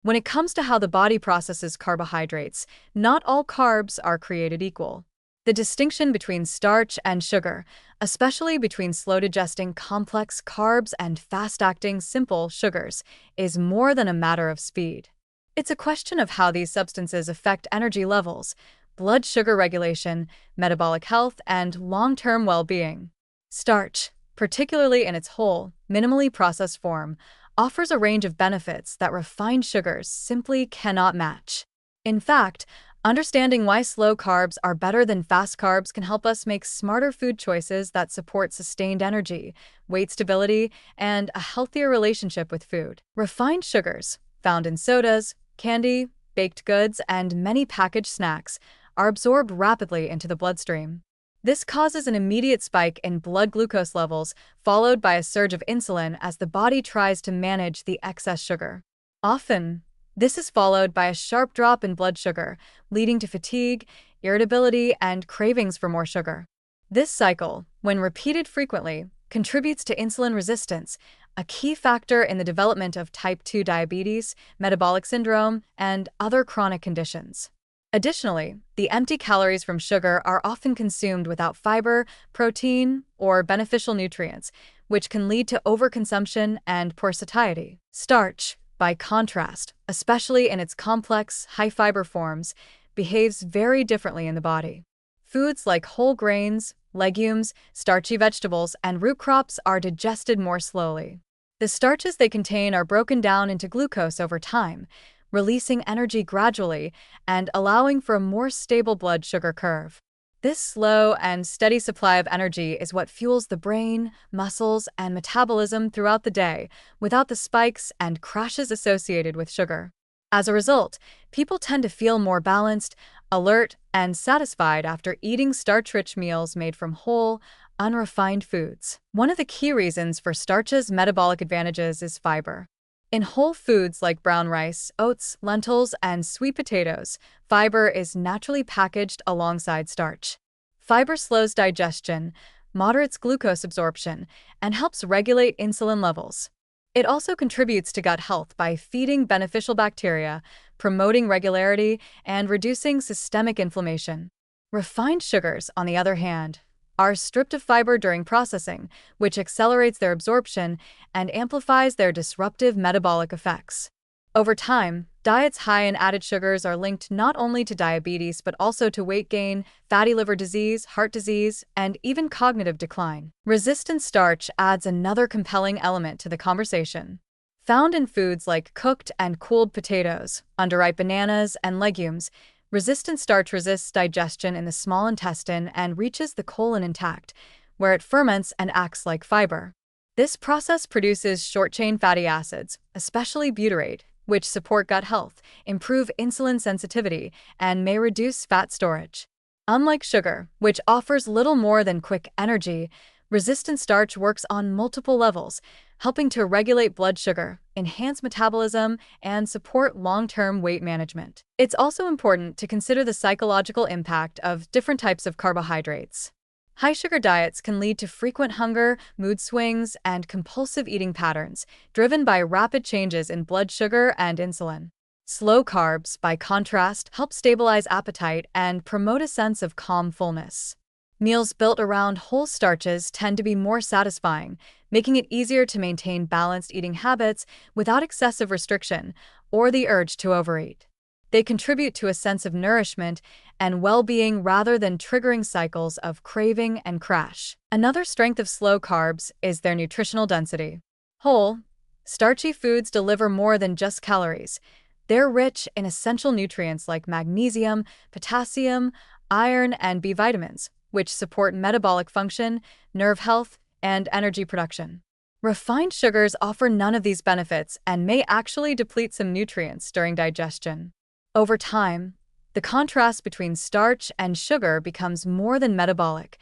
When it comes to how the body processes carbohydrates, not all carbs are created equal. The distinction between starch and sugar, especially between slow-digesting complex carbs and fast-acting simple sugars, is more than a matter of speed. It's a question of how these substances affect energy levels, blood sugar regulation, metabolic health, and long-term well-being. Starch, particularly in its whole, minimally processed form, offers a range of benefits that refined sugars simply cannot match. In fact, understanding why slow carbs are better than fast carbs can help us make smarter food choices that support sustained energy, weight stability, and a healthier relationship with food. Refined sugars, found in sodas, candy, baked goods, and many packaged snacks, are absorbed rapidly into the bloodstream. This causes an immediate spike in blood glucose levels, followed by a surge of insulin as the body tries to manage the excess sugar. Often, this is followed by a sharp drop in blood sugar, leading to fatigue, irritability, and cravings for more sugar. This cycle, when repeated frequently, contributes to insulin resistance, a key factor in the development of type 2 diabetes, metabolic syndrome, and other chronic conditions. Additionally, the empty calories from sugar are often consumed without fiber, protein, or beneficial nutrients, which can lead to overconsumption and poor satiety. Starch, by contrast, especially in its complex, high-fiber forms, behaves very differently in the body. Foods like whole grains, legumes, starchy vegetables, and root crops are digested more slowly. The starches they contain are broken down into glucose over time, releasing energy gradually and allowing for a more stable blood sugar curve. This slow and steady supply of energy is what fuels the brain, muscles, and metabolism throughout the day, without the spikes and crashes associated with sugar. As a result, people tend to feel more balanced, alert, and satisfied after eating starch-rich meals made from whole, unrefined foods. One of the key reasons for starch's metabolic advantages is fiber. In whole foods like brown rice, oats, lentils, and sweet potatoes, fiber is naturally packaged alongside starch. Fiber slows digestion, moderates glucose absorption, and helps regulate insulin levels. It also contributes to gut health by feeding beneficial bacteria, promoting regularity, and reducing systemic inflammation. Refined sugars, on the other hand, are stripped of fiber during processing, which accelerates their absorption and amplifies their disruptive metabolic effects. Over time, diets high in added sugars are linked not only to diabetes but also to weight gain, fatty liver disease, heart disease, and even cognitive decline. Resistant starch adds another compelling element to the conversation. Found in foods like cooked and cooled potatoes, underripe bananas, and legumes, resistant starch resists digestion in the small intestine and reaches the colon intact, where it ferments and acts like fiber. This process produces short-chain fatty acids, especially butyrate, which support gut health, improve insulin sensitivity, and may reduce fat storage. Unlike sugar, which offers little more than quick energy, resistant starch works on multiple levels, helping to regulate blood sugar, enhance metabolism, and support long-term weight management. It's also important to consider the psychological impact of different types of carbohydrates. High-sugar diets can lead to frequent hunger, mood swings, and compulsive eating patterns, driven by rapid changes in blood sugar and insulin. Slow carbs, by contrast, help stabilize appetite and promote a sense of calm fullness. Meals built around whole starches tend to be more satisfying, making it easier to maintain balanced eating habits without excessive restriction or the urge to overeat. They contribute to a sense of nourishment and well-being rather than triggering cycles of craving and crash. Another strength of slow carbs is their nutritional density. Whole, starchy foods deliver more than just calories. They're rich in essential nutrients like magnesium, potassium, iron, and B vitamins, which support metabolic function, nerve health, and energy production. Refined sugars offer none of these benefits and may actually deplete some nutrients during digestion. Over time, the contrast between starch and sugar becomes more than metabolic.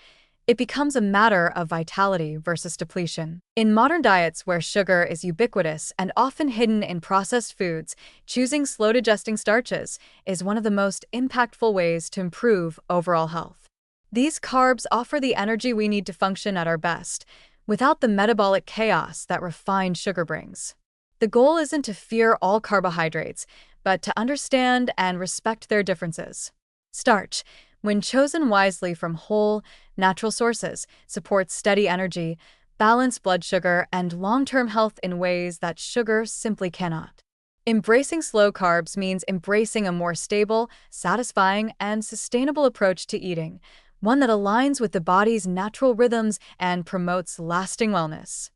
It becomes a matter of vitality versus depletion. In modern diets where sugar is ubiquitous and often hidden in processed foods, choosing slow-digesting starches is one of the most impactful ways to improve overall health. These carbs offer the energy we need to function at our best, without the metabolic chaos that refined sugar brings. The goal isn't to fear all carbohydrates, but to understand and respect their differences. Starch, when chosen wisely from whole, natural sources, supports steady energy, balanced blood sugar, and long-term health in ways that sugar simply cannot. Embracing slow carbs means embracing a more stable, satisfying, and sustainable approach to eating, one that aligns with the body's natural rhythms and promotes lasting wellness.